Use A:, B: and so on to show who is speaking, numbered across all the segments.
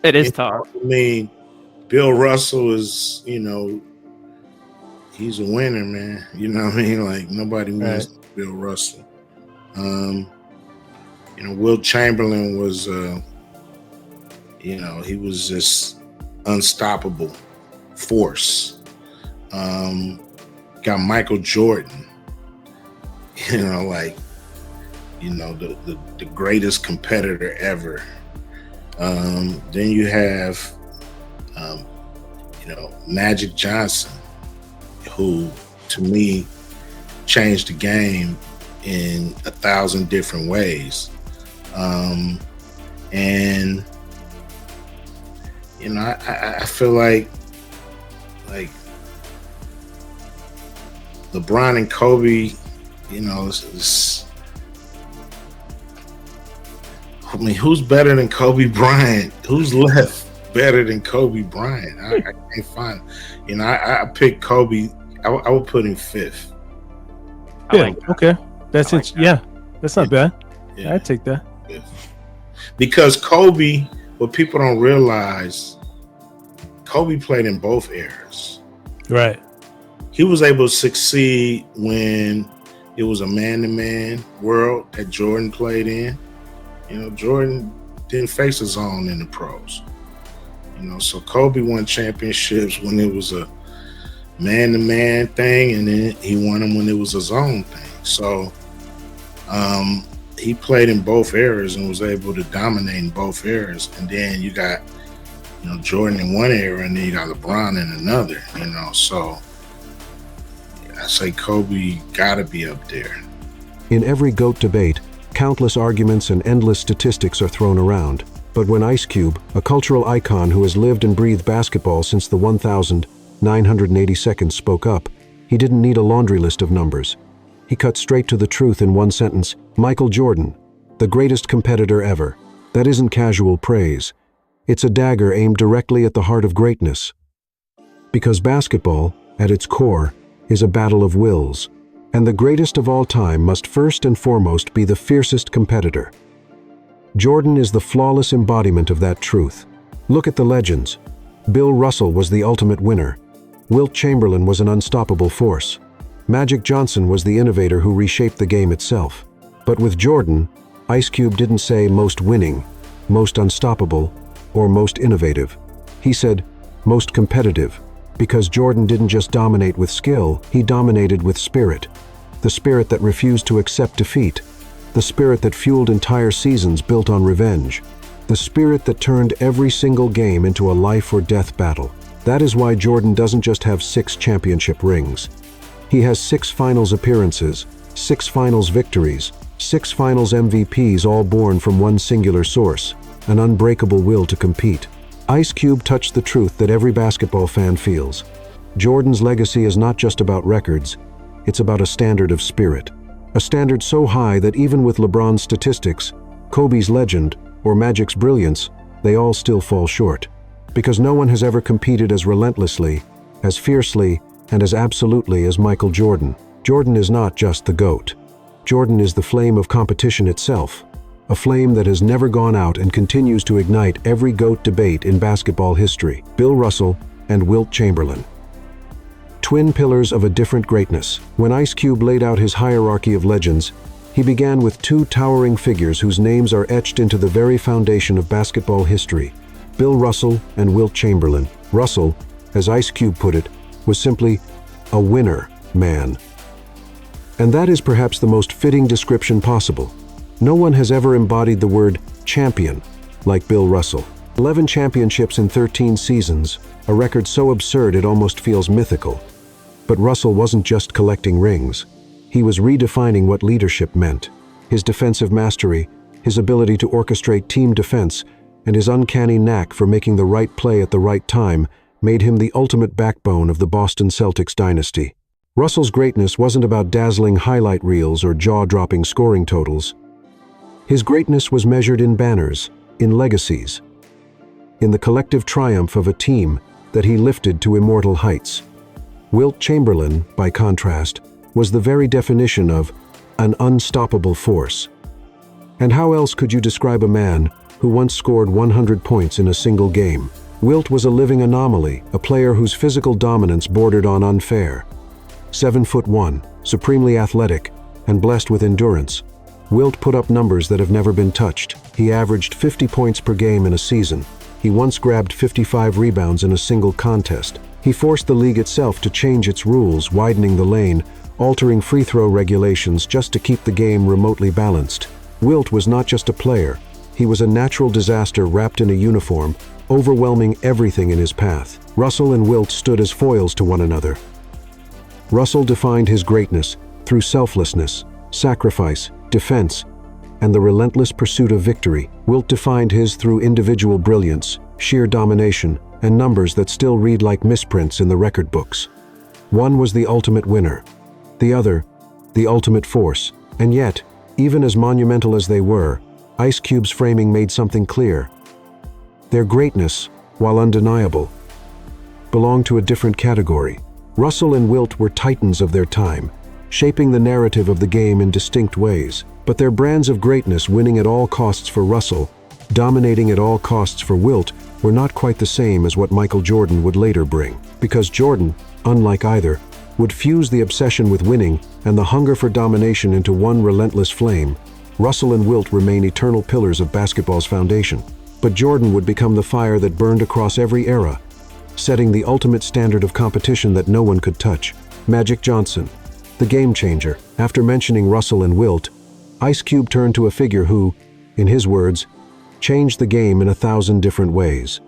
A: It is tough.
B: I mean, Bill Russell is, he's a winner, man. You know what I mean? Like nobody wins Bill Russell. Wilt Chamberlain was, he was just unstoppable force. Got Michael Jordan, the greatest competitor ever. Then you have, Magic Johnson, who to me changed the game in 1,000 different ways. And I feel like LeBron and Kobe, who's better than Kobe Bryant? Who's left better than Kobe Bryant? I can't find. I picked Kobe. I would put him fifth.
A: Okay. That's it. Yeah, that's not bad. Yeah, I'd take that.
B: Because Kobe, what people don't realize, Kobe played in both eras.
A: Right.
B: He was able to succeed when it was a man-to-man world that Jordan played in. Jordan didn't face a zone in the pros. So Kobe won championships when it was a man-to-man thing, and then he won them when it was a zone thing. So he played in both eras and was able to dominate in both eras. And then you got, Jordan in one era, and then you got LeBron in another. So I say Kobe gotta be up there.
C: In every GOAT debate, countless arguments and endless statistics are thrown around. But when Ice Cube, a cultural icon who has lived and breathed basketball since the 1982nd, spoke up, he didn't need a laundry list of numbers. He cut straight to the truth in one sentence: Michael Jordan, the greatest competitor ever. That isn't casual praise. It's a dagger aimed directly at the heart of greatness. Because basketball, at its core, is a battle of wills, and the greatest of all time must first and foremost be the fiercest competitor. Jordan is the flawless embodiment of that truth. Look at the legends. Bill Russell was the ultimate winner. Wilt Chamberlain was an unstoppable force. Magic Johnson was the innovator who reshaped the game itself. But with Jordan, Ice Cube didn't say most winning, most unstoppable, or most innovative. He said most competitive, because Jordan didn't just dominate with skill, he dominated with spirit. The spirit that refused to accept defeat. The spirit that fueled entire seasons built on revenge. The spirit that turned every single game into a life or death battle. That is why Jordan doesn't just have 6 championship rings. He has 6 finals appearances, 6 finals victories, 6 finals MVPs, all born from one singular source: an unbreakable will to compete. Ice Cube touched the truth that every basketball fan feels. Jordan's legacy is not just about records, it's about a standard of spirit. A standard so high that even with LeBron's statistics, Kobe's legend, or Magic's brilliance, they all still fall short. Because no one has ever competed as relentlessly, as fiercely, and as absolutely as Michael Jordan. Jordan is not just the GOAT. Jordan is the flame of competition itself, a flame that has never gone out and continues to ignite every GOAT debate in basketball history. Bill Russell and Wilt Chamberlain. Twin pillars of a different greatness. When Ice Cube laid out his hierarchy of legends, he began with 2 towering figures whose names are etched into the very foundation of basketball history: Bill Russell and Wilt Chamberlain. Russell, as Ice Cube put it, was simply a winner man. And that is perhaps the most fitting description possible. No one has ever embodied the word champion like Bill Russell. 11 championships in 13 seasons, a record so absurd it almost feels mythical. But Russell wasn't just collecting rings. He was redefining what leadership meant. His defensive mastery, his ability to orchestrate team defense, and his uncanny knack for making the right play at the right time made him the ultimate backbone of the Boston Celtics dynasty. Russell's greatness wasn't about dazzling highlight reels or jaw-dropping scoring totals. His greatness was measured in banners, in legacies, in the collective triumph of a team that he lifted to immortal heights. Wilt Chamberlain, by contrast, was the very definition of an unstoppable force. And how else could you describe a man who once scored 100 points in a single game. Wilt was a living anomaly, a player whose physical dominance bordered on unfair. 7'1", supremely athletic, and blessed with endurance, Wilt put up numbers that have never been touched. He averaged 50 points per game in a season. He once grabbed 55 rebounds in a single contest. He forced the league itself to change its rules, widening the lane, altering free throw regulations just to keep the game remotely balanced. Wilt was not just a player. He was a natural disaster wrapped in a uniform, overwhelming everything in his path. Russell and Wilt stood as foils to one another. Russell defined his greatness through selflessness, sacrifice, defense, and the relentless pursuit of victory. Wilt defined his through individual brilliance, sheer domination, and numbers that still read like misprints in the record books. One was the ultimate winner, the other, the ultimate force. And yet, even as monumental as they were, Ice Cube's framing made something clear. Their greatness, while undeniable, belonged to a different category. Russell and Wilt were titans of their time, shaping the narrative of the game in distinct ways. But their brands of greatness, winning at all costs for Russell, dominating at all costs for Wilt, were not quite the same as what Michael Jordan would later bring. Because Jordan, unlike either, would fuse the obsession with winning and the hunger for domination into one relentless flame, Russell and Wilt remain eternal pillars of basketball's foundation. But Jordan would become the fire that burned across every era, setting the ultimate standard of competition that no one could touch. Magic Johnson, the game changer. After mentioning Russell and Wilt, Ice Cube turned to a figure who, in his words, changed the game in 1,000 different ways.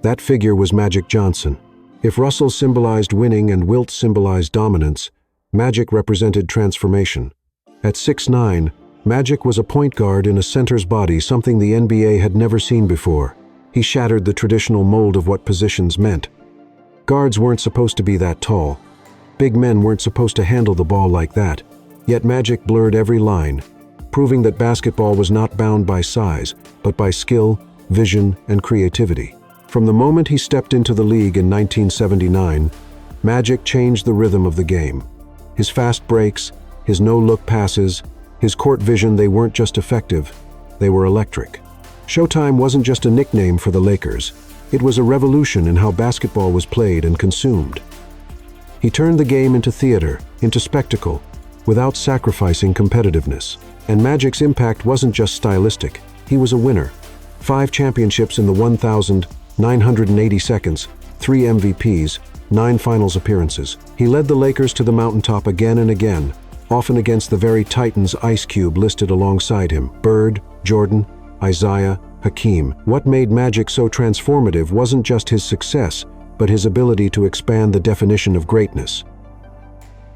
C: That figure was Magic Johnson. If Russell symbolized winning and Wilt symbolized dominance, Magic represented transformation. At 6'9", Magic was a point guard in a center's body, something the NBA had never seen before. He shattered the traditional mold of what positions meant. Guards weren't supposed to be that tall. Big men weren't supposed to handle the ball like that. Yet Magic blurred every line, proving that basketball was not bound by size, but by skill, vision, and creativity. From the moment he stepped into the league in 1979, Magic changed the rhythm of the game. His fast breaks, his no-look passes, his court vision, they weren't just effective, they were electric. Showtime wasn't just a nickname for the Lakers. It was a revolution in how basketball was played and consumed. He turned the game into theater, into spectacle, without sacrificing competitiveness. And Magic's impact wasn't just stylistic. He was a winner. 5 championships in the 1,980 seconds, 3 MVPs, 9 finals appearances. He led the Lakers to the mountaintop again and again, often against the very titans Ice Cube listed alongside him: Bird, Jordan, Isaiah, Hakeem. What made Magic so transformative wasn't just his success, but his ability to expand the definition of greatness.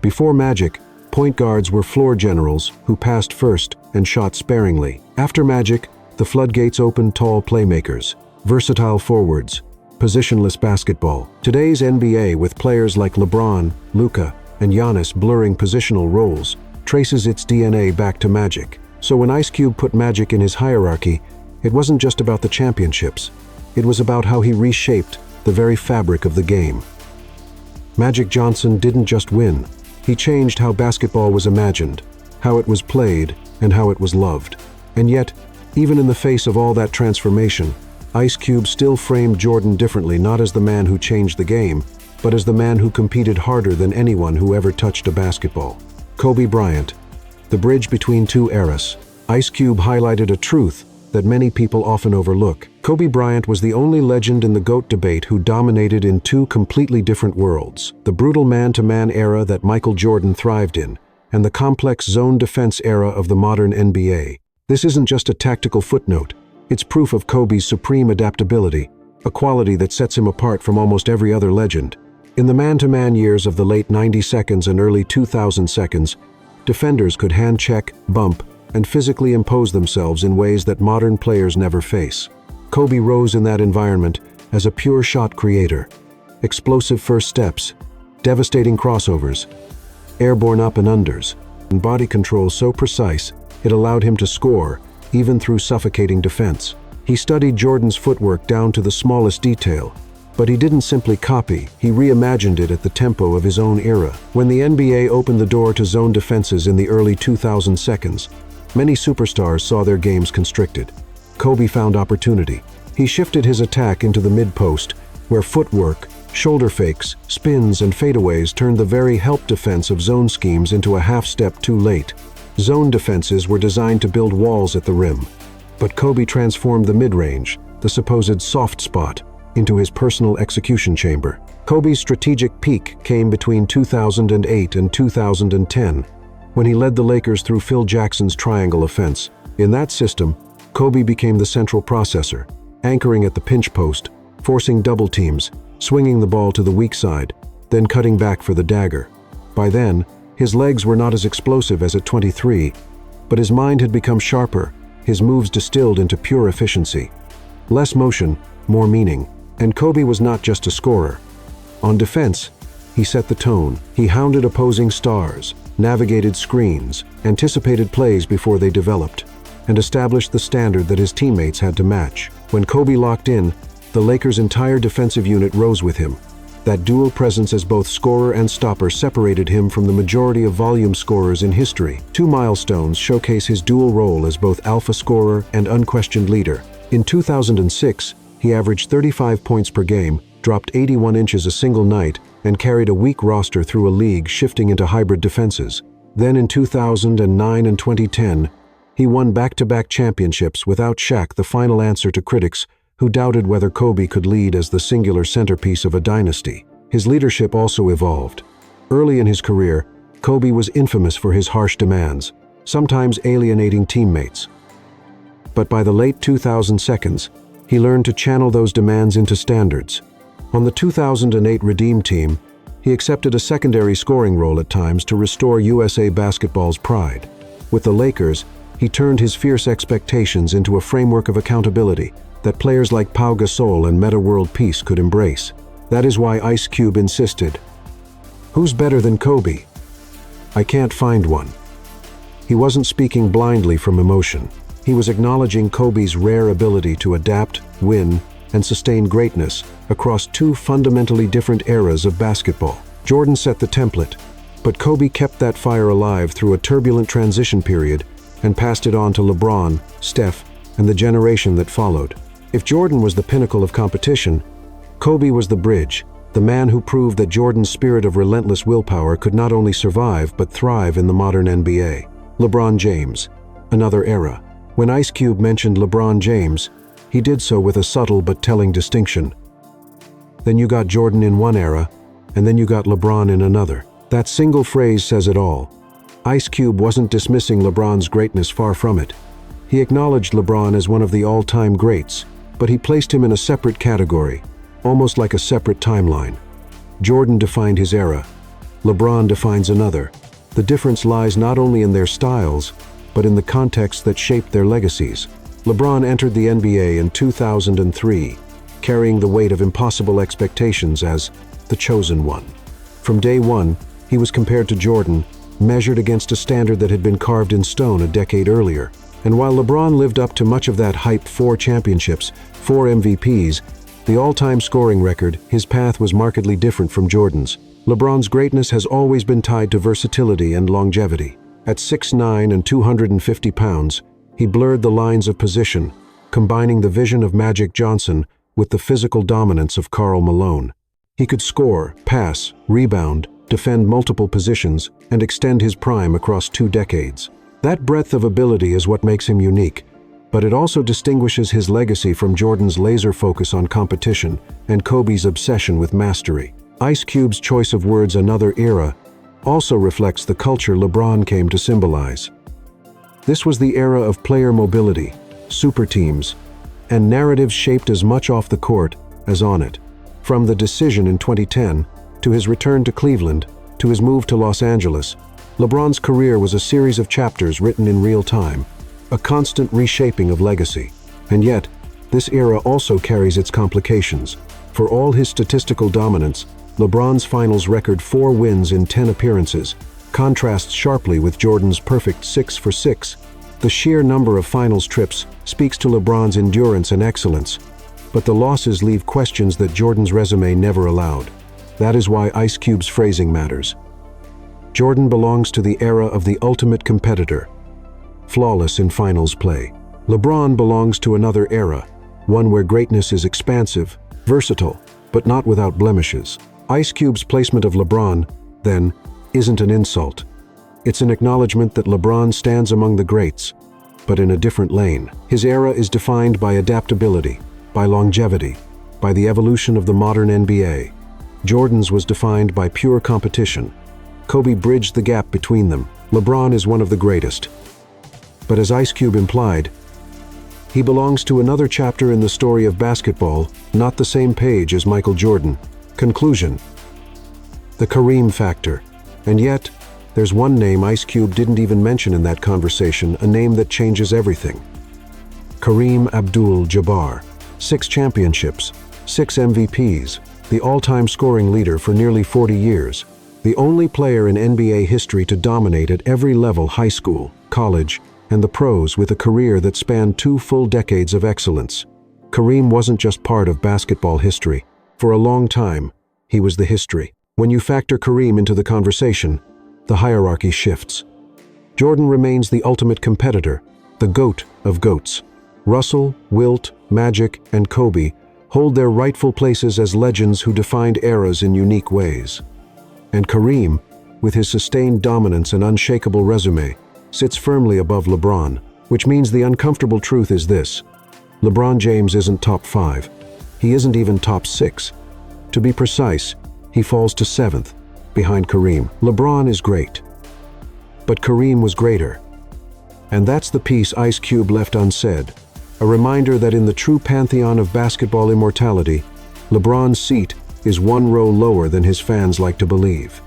C: Before Magic, point guards were floor generals who passed first and shot sparingly. After Magic, the floodgates opened: tall playmakers, versatile forwards, positionless basketball. Today's NBA, with players like LeBron, Luka, and Giannis blurring positional roles, traces its DNA back to Magic. So when Ice Cube put Magic in his hierarchy, it wasn't just about the championships. It was about how he reshaped the very fabric of the game. Magic Johnson didn't just win. He changed how basketball was imagined, how it was played, and how it was loved. And yet, even in the face of all that transformation, Ice Cube still framed Jordan differently, not as the man who changed the game, but as the man who competed harder than anyone who ever touched a basketball. Kobe Bryant, the bridge between two eras. Ice Cube highlighted a truth that many people often overlook. Kobe Bryant was the only legend in the GOAT debate who dominated in 2 completely different worlds: the brutal man-to-man era that Michael Jordan thrived in, and the complex zone defense era of the modern NBA. This isn't just a tactical footnote. It's proof of Kobe's supreme adaptability, a quality that sets him apart from almost every other legend. In the man-to-man years of the late 90 seconds and early 2000 seconds, defenders could hand-check, bump, and physically impose themselves in ways that modern players never face. Kobe rose in that environment as a pure shot creator. Explosive first steps, devastating crossovers, airborne up and unders, and body control so precise it allowed him to score even through suffocating defense. He studied Jordan's footwork down to the smallest detail, but he didn't simply copy, he reimagined it at the tempo of his own era. When the NBA opened the door to zone defenses in the early 2000 seconds, many superstars saw their games constricted. Kobe found opportunity. He shifted his attack into the mid-post, where footwork, shoulder fakes, spins, and fadeaways turned the very help defense of zone schemes into a half-step too late. Zone defenses were designed to build walls at the rim. But Kobe transformed the mid-range, the supposed soft spot, into his personal execution chamber. Kobe's strategic peak came between 2008 and 2010, when he led the Lakers through Phil Jackson's triangle offense. In that system, Kobe became the central processor, anchoring at the pinch post, forcing double teams, swinging the ball to the weak side, then cutting back for the dagger. By then, his legs were not as explosive as at 23, but his mind had become sharper, his moves distilled into pure efficiency. Less motion, more meaning. And Kobe was not just a scorer. On defense, he set the tone. He hounded opposing stars, navigated screens, anticipated plays before they developed, and established the standard that his teammates had to match. When Kobe locked in, the Lakers' entire defensive unit rose with him. That dual presence as both scorer and stopper separated him from the majority of volume scorers in history. 2 milestones showcase his dual role as both alpha scorer and unquestioned leader. In 2006, he averaged 35 points per game, dropped 81 inches a single night, and carried a weak roster through a league shifting into hybrid defenses. Then in 2009 and 2010, he won back-to-back championships without Shaq, the final answer to critics who doubted whether Kobe could lead as the singular centerpiece of a dynasty. His leadership also evolved. Early in his career, Kobe was infamous for his harsh demands, sometimes alienating teammates. But by the late 2010s, he learned to channel those demands into standards. On the 2008 Redeem team, he accepted a secondary scoring role at times to restore USA basketball's pride. With the Lakers, he turned his fierce expectations into a framework of accountability that players like Pau Gasol and Metta World Peace could embrace. That is why Ice Cube insisted, "Who's better than Kobe? I can't find one." He wasn't speaking blindly from emotion. He was acknowledging Kobe's rare ability to adapt, win, and sustain greatness across 2 fundamentally different eras of basketball. Jordan set the template, but Kobe kept that fire alive through a turbulent transition period and passed it on to LeBron, Steph, and the generation that followed. If Jordan was the pinnacle of competition, Kobe was the bridge, the man who proved that Jordan's spirit of relentless willpower could not only survive but thrive in the modern NBA. LeBron James, another era. When Ice Cube mentioned LeBron James, he did so with a subtle but telling distinction. Then you got Jordan in one era, and then you got LeBron in another. That single phrase says it all. Ice Cube wasn't dismissing LeBron's greatness, far from it. He acknowledged LeBron as one of the all-time greats, but he placed him in a separate category, almost like a separate timeline. Jordan defined his era. LeBron defines another. The difference lies not only in their styles, but in the context that shaped their legacies. LeBron entered the NBA in 2003, carrying the weight of impossible expectations as the chosen one. From day one, he was compared to Jordan, measured against a standard that had been carved in stone a decade earlier. And while LeBron lived up to much of that hype, 4 championships, 4 MVPs, the all-time scoring record, his path was markedly different from Jordan's. LeBron's greatness has always been tied to versatility and longevity. At 6'9" and 250 pounds, he blurred the lines of position, combining the vision of Magic Johnson with the physical dominance of Karl Malone. He could score, pass, rebound, defend multiple positions, and extend his prime across 2 decades. That breadth of ability is what makes him unique, but it also distinguishes his legacy from Jordan's laser focus on competition and Kobe's obsession with mastery. Ice Cube's choice of words, "another era," also reflects the culture LeBron came to symbolize. This was the era of player mobility, super teams, and narratives shaped as much off the court as on it. From the decision in 2010, to his return to Cleveland, to his move to Los Angeles, LeBron's career was a series of chapters written in real time, a constant reshaping of legacy. And yet, this era also carries its complications. For all his statistical dominance, LeBron's finals record 4 wins in 10 appearances contrasts sharply with Jordan's perfect 6 for 6. The sheer number of finals trips speaks to LeBron's endurance and excellence, but the losses leave questions that Jordan's resume never allowed. That is why Ice Cube's phrasing matters. Jordan belongs to the era of the ultimate competitor, flawless in finals play. LeBron belongs to another era, one where greatness is expansive, versatile, but not without blemishes. Ice Cube's placement of LeBron, then, isn't an insult. It's an acknowledgement that LeBron stands among the greats, but in a different lane. His era is defined by adaptability, by longevity, by the evolution of the modern NBA. Jordan's was defined by pure competition. Kobe bridged the gap between them. LeBron is one of the greatest. But as Ice Cube implied, he belongs to another chapter in the story of basketball, not the same page as Michael Jordan. Conclusion: the Kareem factor. And yet, there's one name Ice Cube didn't even mention in that conversation, a name that changes everything. Kareem Abdul-Jabbar. 6 championships, 6 MVPs, the all-time scoring leader for nearly 40 years, the only player in NBA history to dominate at every level: high school, college, and the pros, with a career that spanned 2 full decades of excellence. Kareem wasn't just part of basketball history. For a long time, he was the history. When you factor Kareem into the conversation, the hierarchy shifts. Jordan remains the ultimate competitor, the GOAT of GOATs. Russell, Wilt, Magic, and Kobe hold their rightful places as legends who defined eras in unique ways. And Kareem, with his sustained dominance and unshakable resume, sits firmly above LeBron, which means the uncomfortable truth is this: LeBron James isn't top 5. He isn't even top 6. To be precise, he falls to 7th, behind Kareem. LeBron is great, but Kareem was greater. And that's the piece Ice Cube left unsaid, a reminder that in the true pantheon of basketball immortality, LeBron's seat is one row lower than his fans like to believe.